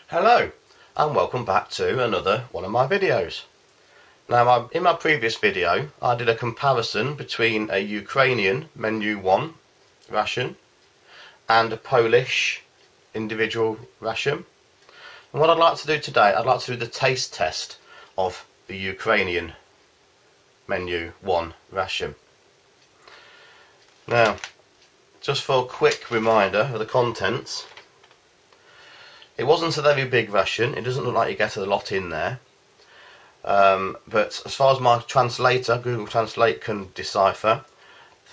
Hello and welcome back to another one of my videos. Now in my previous video I did a comparison between a Ukrainian M.R.E ration and a Polish individual ration. And what I'd like to do today, I'd like to do the taste test of the Ukrainian M.R.E ration. Now, just for a quick reminder of the contents, it wasn't a very big ration, it doesn't look like you get a lot in there, but as far as my translator, Google Translate, can decipher,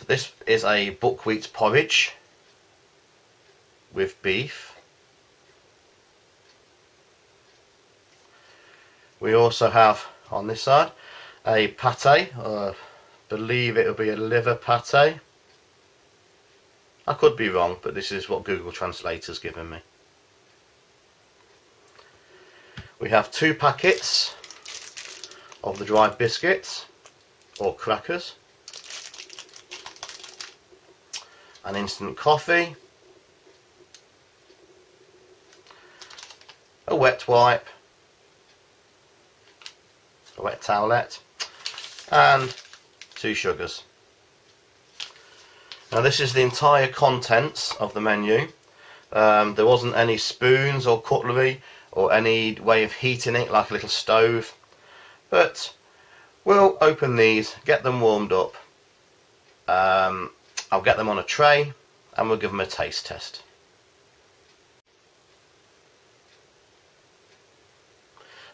this is a buckwheat porridge with beef. We also have on this side a pate, I believe it will be a liver pate. I could be wrong, but this is what Google Translate has given me. We have 2 packets of the dried biscuits or crackers, an instant coffee, a wet wipe, a wet towelette, and 2 sugars. Now this is the entire contents of the menu. There wasn't any spoons or cutlery or any way of heating it like a little stove, but we'll open these, get them warmed up, I'll get them on a tray and we'll give them a taste test.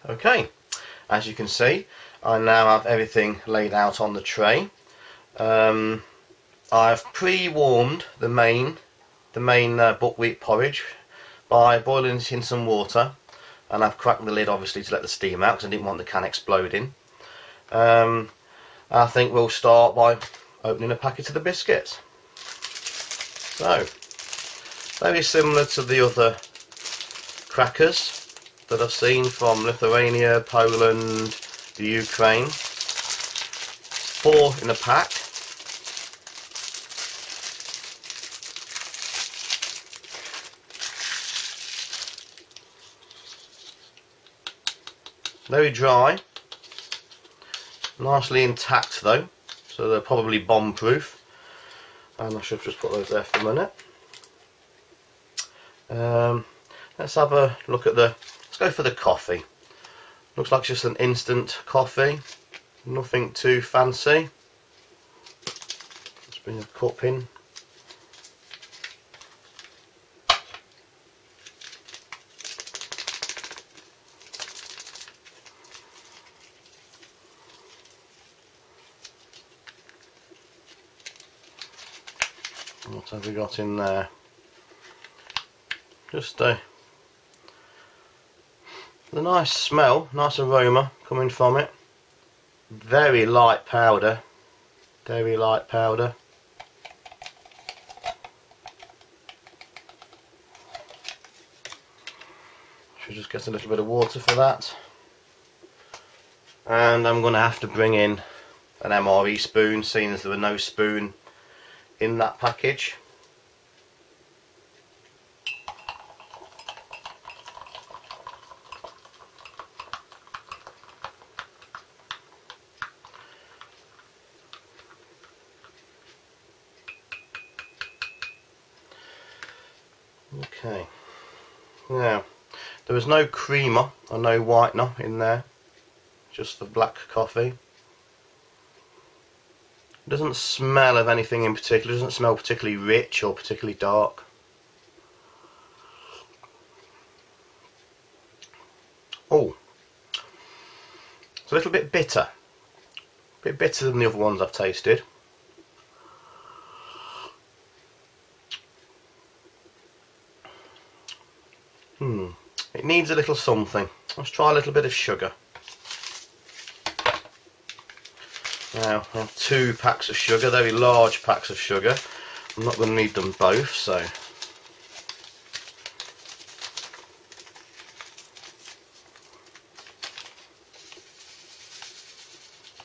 Okay, as you can see I now have everything laid out on the tray. I've pre-warmed the main buckwheat porridge by boiling it in some water, and I've cracked the lid obviously to let the steam out because I didn't want the can exploding. I think we'll start by opening a packet of the biscuits. So, very similar to the other crackers that I've seen from Lithuania, Poland, the Ukraine. 4 in a pack. Very dry, nicely intact though, so they're probably bomb proof, and I should just put those there for a minute. Let's have a look at let's go for the coffee. Looks like just an instant coffee, nothing too fancy. Let's bring a cup in. What have we got in there? Just the nice smell, nice aroma coming from it. Very light powder, very light powder. Should just get a little bit of water for that. And I'm going to have to bring in an M.R.E spoon, seeing as there were no spoon in that package. Okay, now there was no creamer or no whitener in there, just the black coffee. It doesn't smell of anything in particular, it doesn't smell particularly rich or particularly dark. Oh, it's a little bit bitter. A bit bitter than the other ones I've tasted. It needs a little something. Let's try a little bit of sugar. Now, I have 2 packs of sugar, very large packs of sugar. I'm not going to need them both, so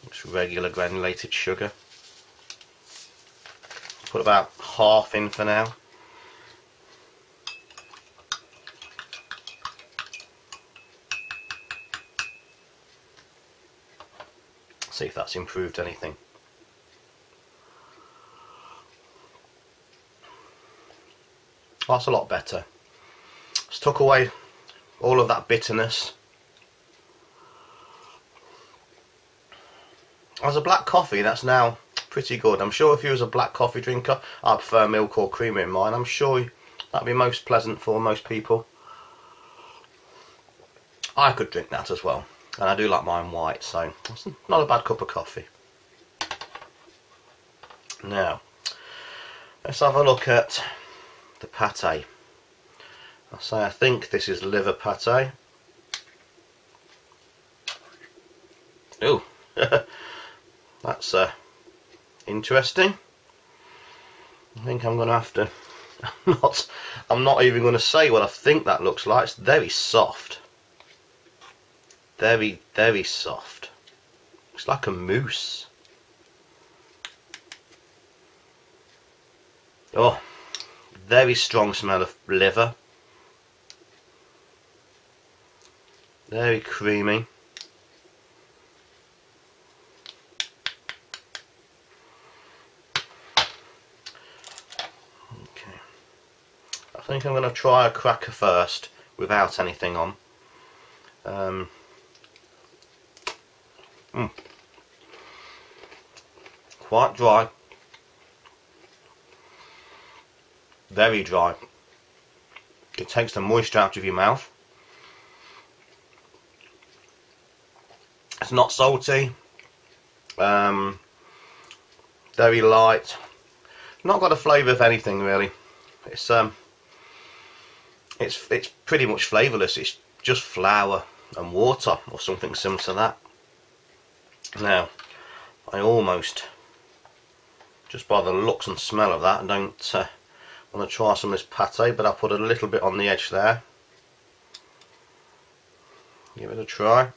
just regular granulated sugar. Put about half in for now. See if that's improved anything. That's a lot better. It's took away all of that bitterness. As a black coffee, that's now pretty good. I'm sure if you was a black coffee drinker, I prefer milk or creamer in mine. I'm sure that'd be most pleasant for most people. I could drink that as well, and I do like mine white, so it's not a bad cup of coffee. Now, let's have a look at the pate. I think this is liver pate. Ooh, that's interesting. I think I'm going to have to. I'm not even going to say what I think that looks like. It's very soft. Very, very soft. It's like a mousse. Oh, very strong smell of liver. Very creamy. Okay. I think I'm going to try a cracker first without anything on. Quite dry. Very dry. It takes the moisture out of your mouth. It's not salty. Very light. Not got a flavour of anything really. It's pretty much flavourless. It's just flour and water or something similar to that. Now, I almost, just by the looks and smell of that, I don't want to try some of this pate, but I'll put a little bit on the edge there. Give it a try.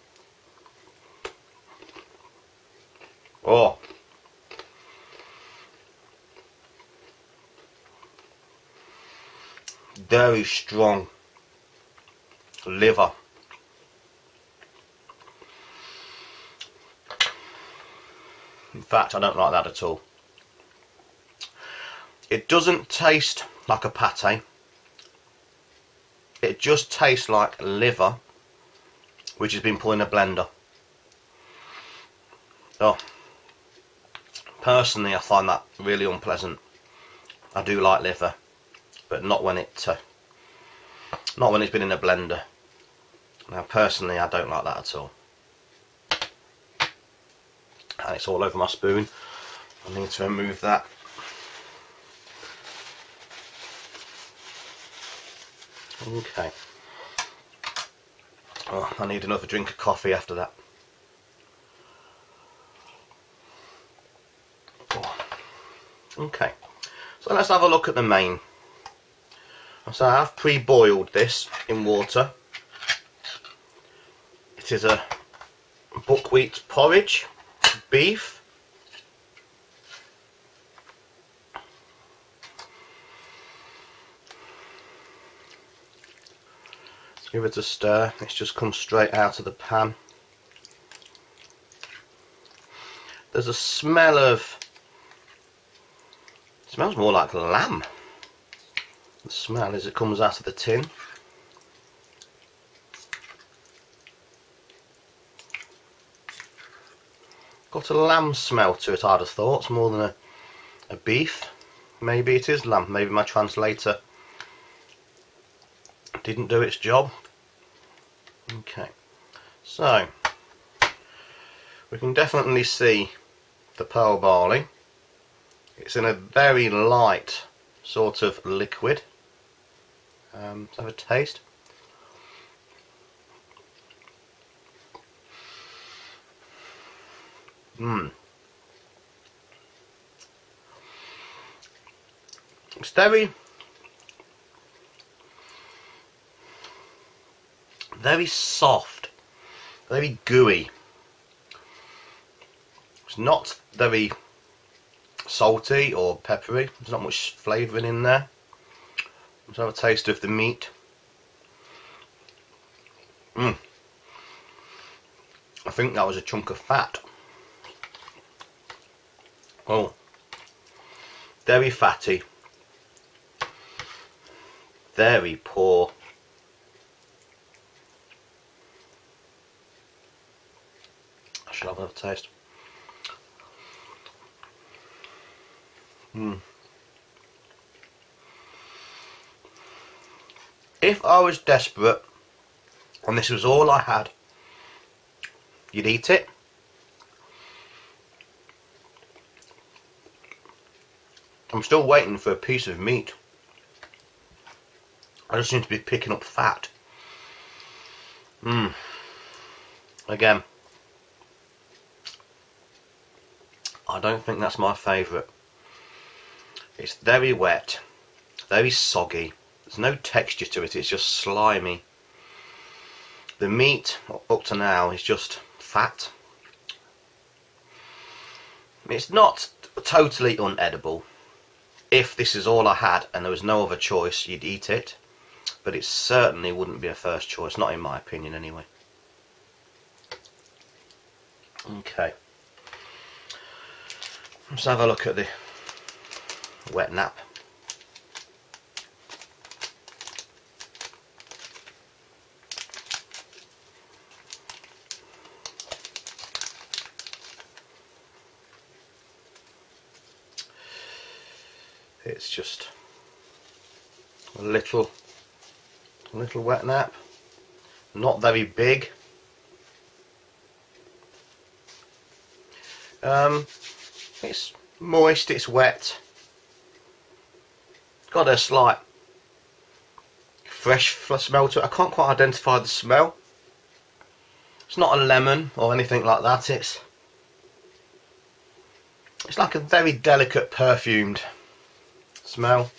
Oh, very strong liver. In fact, I don't like that at all. It doesn't taste like a pate. It just tastes like liver which has been put in a blender. Oh, personally I find that really unpleasant. I do like liver, but not when it's been in a blender. Now personally I don't like that at all. And it's all over my spoon. I need to remove that. Okay. Oh, I need another drink of coffee after that. Oh. Okay, so let's have a look at the main. So I have pre-boiled this in water. It is a buckwheat porridge, beef. Give it a stir. It's just come straight out of the pan. There's a smell of, it smells more like lamb. The smell as it comes out of the tin. Got a lamb smell to it, I'd have thought, more than a beef. Maybe it is lamb. Maybe my translator didn't do its job. Okay, so we can definitely see the pearl barley. It's in a very light sort of liquid. Let's have a taste. It's very soft, very gooey. It's not very salty or peppery. There's not much flavouring in there. Let's have a taste of the meat. I think that was a chunk of fat. Oh, very fatty, very poor. I should have another taste. If I was desperate and this was all I had, you'd eat it. I'm still waiting for a piece of meat. I just seem to be picking up fat. Again, I don't think that's my favourite. It's very wet, very soggy. There's no texture to it, it's just slimy. The meat up to now is just fat. It's not totally unedible. If this is all I had and there was no other choice, you'd eat it. But it certainly wouldn't be a first choice, not in my opinion anyway. Okay. Let's have a look at the wet nap. It's just a little wet nap, not very big. It's moist, it's wet, got a slight fresh smell to it. I can't quite identify the smell. It's not a lemon or anything like that. It's like a very delicate perfumed smell,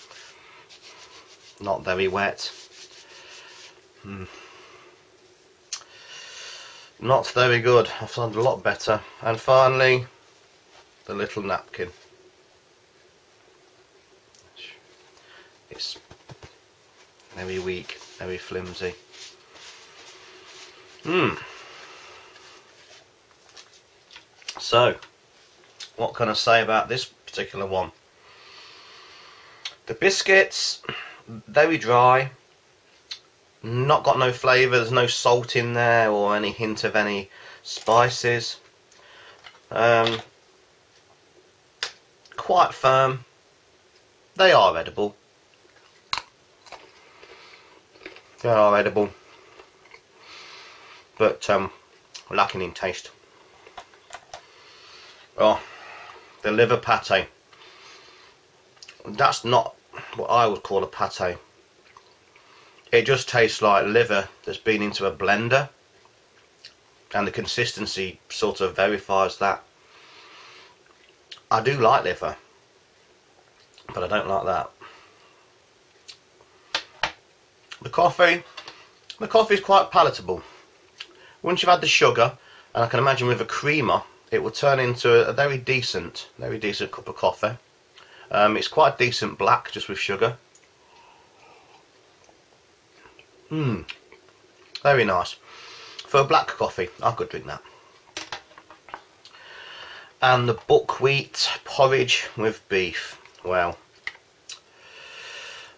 not very wet. Not very good. I've found a lot better. And finally, the little napkin. It's very weak, very flimsy. So, what can I say about this particular one? The biscuits, very dry. Not got no flavour, there's no salt in there or any hint of any spices. Quite firm. They are edible. They are edible. But lacking in taste. Oh, the liver pate. That's not what I would call a pate. It just tastes like liver that's been into a blender, and the consistency sort of verifies that. I do like liver, but I don't like that. The coffee is quite palatable. Once you've had the sugar, and I can imagine with a creamer, it will turn into a very decent cup of coffee. It's quite decent black just with sugar. Very nice. For a black coffee, I could drink that. And the buckwheat porridge with beef. Well,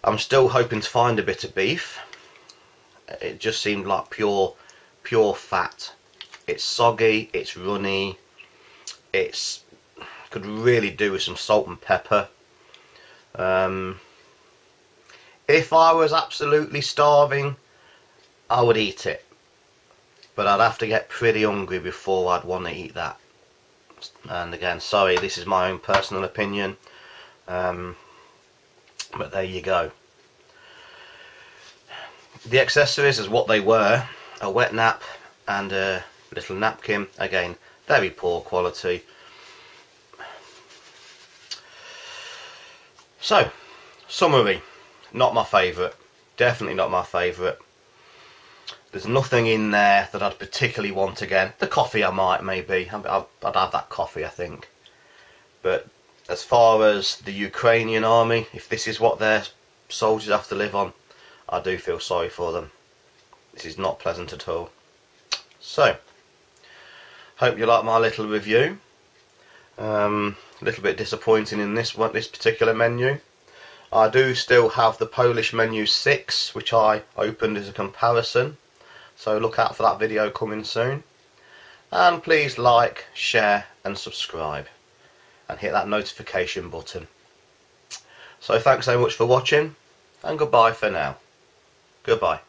I'm still hoping to find a bit of beef. It just seemed like pure fat. It's soggy, it's runny, could really do with some salt and pepper. If I was absolutely starving, I would eat it, but I'd have to get pretty hungry before I'd want to eat that. And again, sorry, this is my own personal opinion, but there you go. The accessories is what they were: a wet nap and a little napkin. Again, very poor quality. So, summary, not my favourite. Definitely not my favourite. There's nothing in there that I'd particularly want again. The coffee I might, maybe. I'd have that coffee, I think. But as far as the Ukrainian army, if this is what their soldiers have to live on, I do feel sorry for them. This is not pleasant at all. So, hope you like my little review. A little bit disappointing in this particular menu. I do still have the Polish menu 6, which I opened as a comparison, so look out for that video coming soon. And please like, share and subscribe, and hit that notification button. So thanks so much for watching, and goodbye for now. Goodbye.